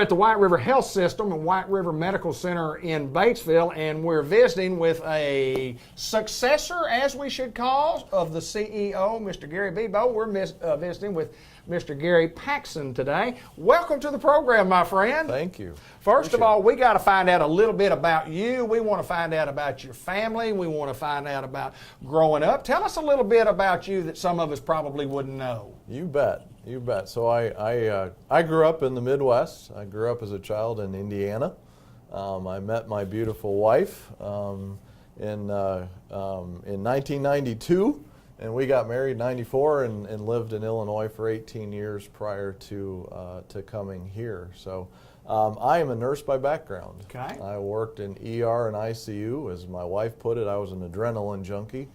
at the White River Health System and White River Medical Center in Batesville, and we're visiting with a successor, as we should call, of the CEO, Mr. Gary Bebo. We're visiting with Mr. Gary Paxson today. Welcome to the program, my friend. Thank you. First of all, we got to find out a little bit about you. We want to find out about your family. We want to find out about growing up. Tell us a little bit about you that some of us probably wouldn't know. You bet. You bet. So I grew up in the Midwest. I grew up as a child in Indiana. I met my beautiful wife in 1992, and we got married in 94 and lived in Illinois for 18 years prior to coming here. So I am a nurse by background. Okay. I worked in ER and ICU. As my wife put it, I was an adrenaline junkie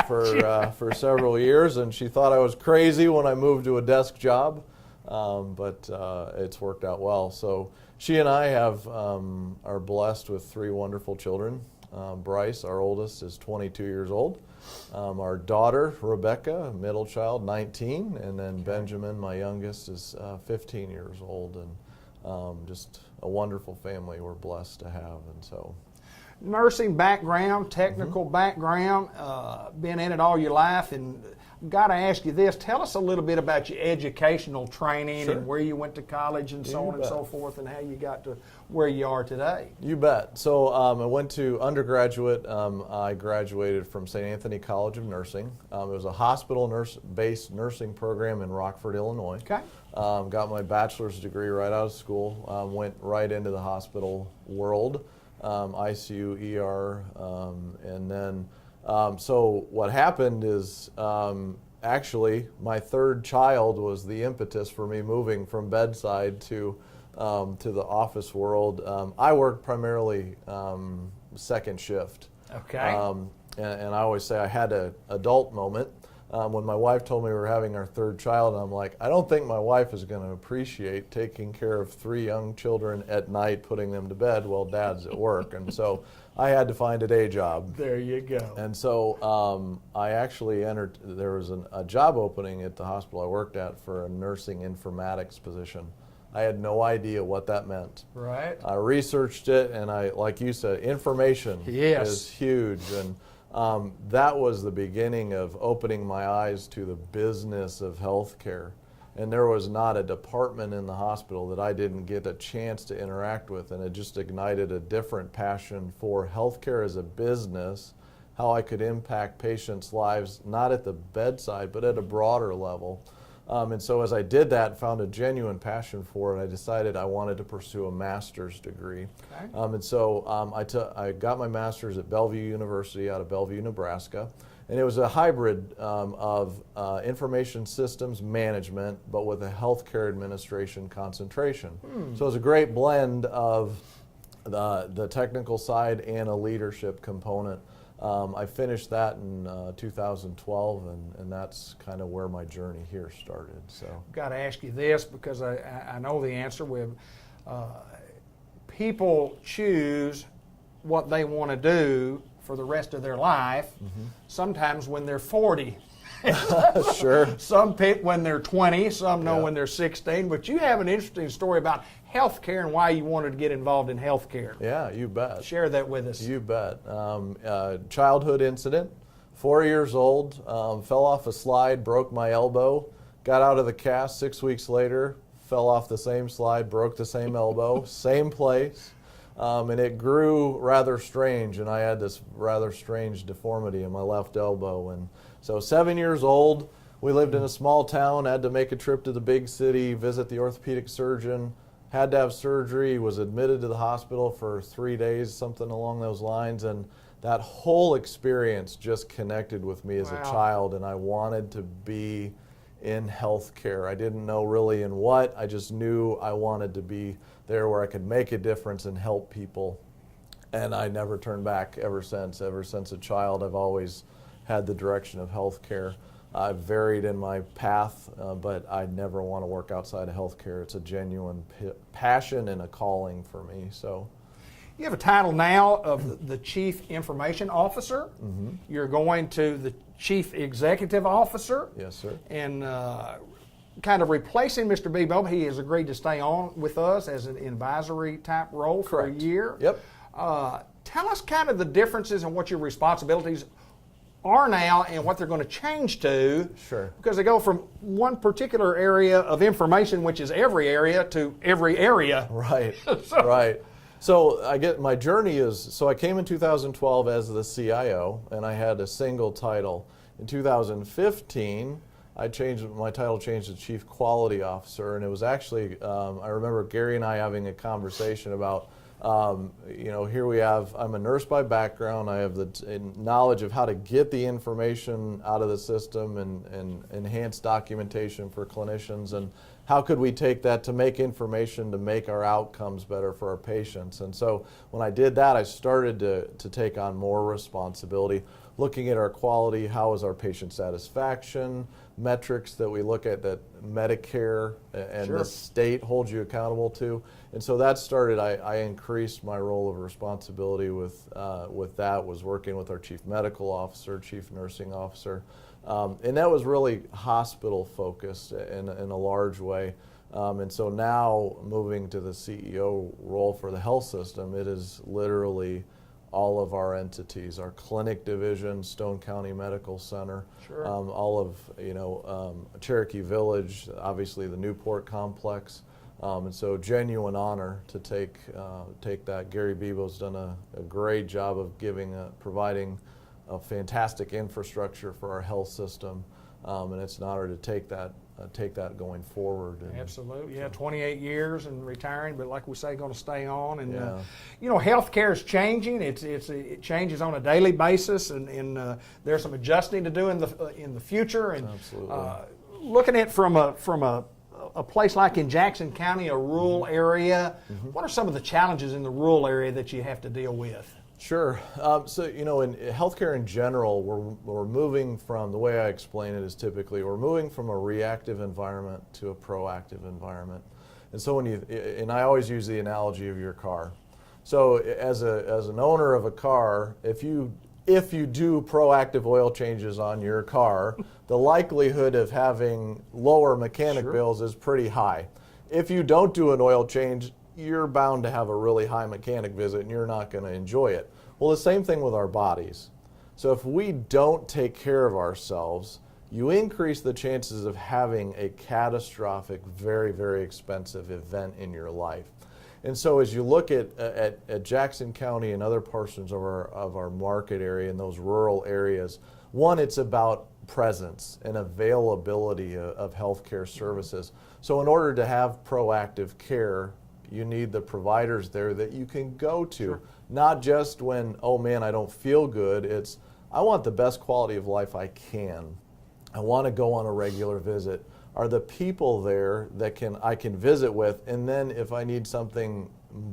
for several years, and she thought I was crazy when I moved to a desk job, but it's worked out well. So she and I are blessed with three wonderful children. Bryce, our oldest, is 22 years old. Our daughter, Rebecca, middle child, 19, and then Benjamin, my youngest, is 15 years old, and just a wonderful family we're blessed to have. And so, nursing background, technical background, been in it all your life, and got to ask you this. Tell us a little bit about your educational training and where you went to college and so on and so forth, and how you got to where you are today. You bet. So I went to undergraduate. I graduated from St. Anthony College of Nursing. It was a hospital-based nursing program in Rockford, Illinois. Okay. Got my bachelor's degree right out of school. Went right into the hospital world, ICU, ER, and then so what happened is actually my third child was the impetus for me moving from bedside to the office world. I worked primarily second shift. Okay. And I always say I had an adult moment. When my wife told me we were having our third child, I'm like, I don't think my wife is going to appreciate taking care of three young children at night, putting them to bed while dad's at work. And so I had to find a day job. There you go. And so I actually entered, there was a job opening at the hospital I worked at for a nursing informatics position. I had no idea what that meant. Right. I researched it, and like you said, information is huge. And that was the beginning of opening my eyes to the business of healthcare. And there was not a department in the hospital that I didn't get a chance to interact with, and it just ignited a different passion for healthcare as a business, how I could impact patients' lives, not at the bedside, but at a broader level. And so as I did that, found a genuine passion for it, I decided I wanted to pursue a master's degree. Okay. And so I got my master's at Bellevue University out of Bellevue, Nebraska. And it was a hybrid of information systems management, but with a healthcare administration concentration. So it was a great blend of the technical side and a leadership component. I finished that in 2012, and that's kind of where my journey here started. So, got to ask you this because I know the answer. People choose what they want to do for the rest of their life, sometimes when they're 40. Sure. Some pick when they're 20, some know when they're 16, but you have an interesting story about healthcare and why you wanted to get involved in healthcare. Yeah, you bet. Share that with us. You bet. Childhood incident, 4 years old, fell off a slide, broke my elbow, got out of the cast 6 weeks later, fell off the same slide, broke the same elbow, same place. And it grew rather strange, and I had this rather strange deformity in my left elbow. And so 7 years old, we lived in a small town, had to make a trip to the big city, visit the orthopedic surgeon, had to have surgery, was admitted to the hospital for 3 days, something along those lines. And that whole experience just connected with me as a child, and I wanted to be in healthcare. I didn't know really in what, I just knew I wanted to be there where I could make a difference and help people. And I never turned back ever since. Ever since a child, I've always had the direction of healthcare. I've varied in my path, but I never want to work outside of healthcare. It's a genuine passion and a calling for me. So, you have a title now of the Chief Information Officer. You're going to the Chief Executive Officer. Yes, sir. And kind of replacing Mr. Bebo. He has agreed to stay on with us as an advisory type role for Correct. a year. Yep. Tell us kind of the differences and what your responsibilities are now and what they're going to change to. Sure. Because they go from one particular area of information, which is every area, to every area. Right. Right. So my journey is, so I came in 2012 as the CIO, and I had a single title. In 2015, my title changed to Chief Quality Officer, and it was actually, I remember Gary and I having a conversation about, here we have, I'm a nurse by background, I have the knowledge of how to get the information out of the system and enhance documentation for clinicians, and how could we take that to make information to make our outcomes better for our patients. And so when I did that, I started to take on more responsibility, looking at our quality, how is our patient satisfaction, metrics that we look at that Medicare and Sure. the state holds you accountable to. And so that started, I increased my role of responsibility with that, was working with our Chief Medical Officer, Chief Nursing Officer. And that was really hospital focused in a large way. And so now moving to the CEO role for the health system, it is literally all of our entities, our clinic division, Stone County Medical Center, Sure. all of Cherokee Village, obviously the Newport complex, and so genuine honor to take that. Gary Bebo's done a great job of providing a fantastic infrastructure for our health system, and it's an honor to take that going forward. And Absolutely, yeah. 28 years and retiring, but like we say, going to stay on. And Yeah. healthcare is changing. It changes on a daily basis, and there's some adjusting to do in the future. And Absolutely. Looking at from a place like in Jackson County, a rural area, what are some of the challenges in the rural area that you have to deal with? Sure. So, in healthcare in general, we're moving from, the way I explain it is typically, we're moving from a reactive environment to a proactive environment. And so and I always use the analogy of your car. So as an owner of a car, if you do proactive oil changes on your car, the likelihood of having lower mechanic Sure. bills is pretty high. If you don't do an oil change, you're bound to have a really high mechanic visit and you're not going to enjoy it. Well, the same thing with our bodies. So if we don't take care of ourselves, you increase the chances of having a catastrophic, very, very expensive event in your life. And so as you look at Jackson County and other portions of our market area in those rural areas, one, it's about presence and availability of healthcare services. So in order to have proactive care, you need the providers there that you can go to. Sure. Not just when, oh man, I don't feel good. It's, I want the best quality of life I can. I want to go on a regular visit. Are the people there that I can visit with, and then if I need something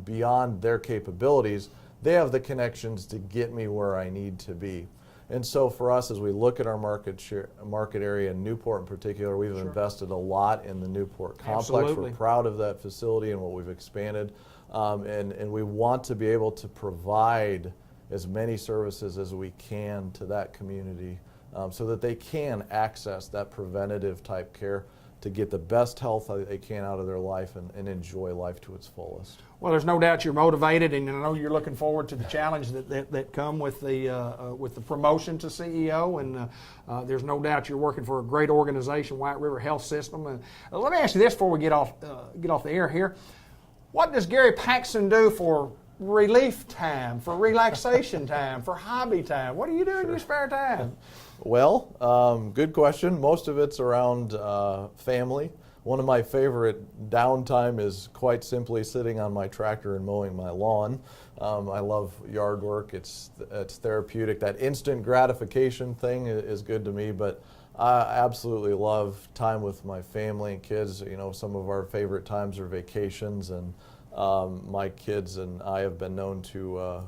beyond their capabilities, they have the connections to get me where I need to be. And so for us, as we look at our market area in Newport in particular, we've Sure. invested a lot in the Newport complex. Absolutely. We're proud of that facility and what we've expanded. And we want to be able to provide as many services as we can to that community so that they can access that preventative type care to get the best health they can out of their life and enjoy life to its fullest. Well, there's no doubt you're motivated, and I know you're looking forward to the challenge that come with the promotion to CEO. And there's no doubt you're working for a great organization, White River Health System. And let me ask you this before we get off the air here: what does Gary Paxson do for relief time, for relaxation time, for hobby time? What do you do in your spare time? Well, good question. Most of it's around family. One of my favorite downtime is quite simply sitting on my tractor and mowing my lawn. I love yard work. It's therapeutic. That instant gratification thing is good to me, but I absolutely love time with my family and kids. Some of our favorite times are vacations, and my kids and I have been known to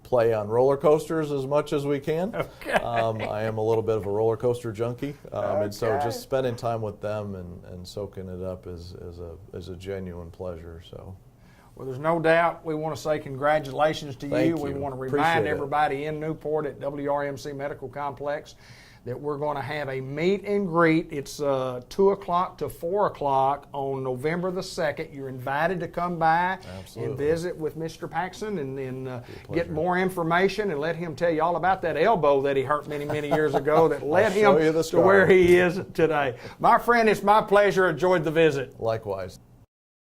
play on roller coasters as much as we can. Okay. I am a little bit of a roller coaster junkie, and so Okay. just spending time with them and soaking it up is a genuine pleasure. So, Well, there's no doubt we want to say congratulations to Thank We you. want to Appreciate remind it. everybody in Newport at WRMC Medical Complex that we're going to have a meet and greet. It's 2 o'clock to 4 o'clock on November the 2nd. You're invited to come by and visit with Mr. Paxson and get more information and let him tell you all about that elbow that he hurt many, many years ago that led him to where he is today. My friend, it's my pleasure. Enjoyed the visit. Likewise.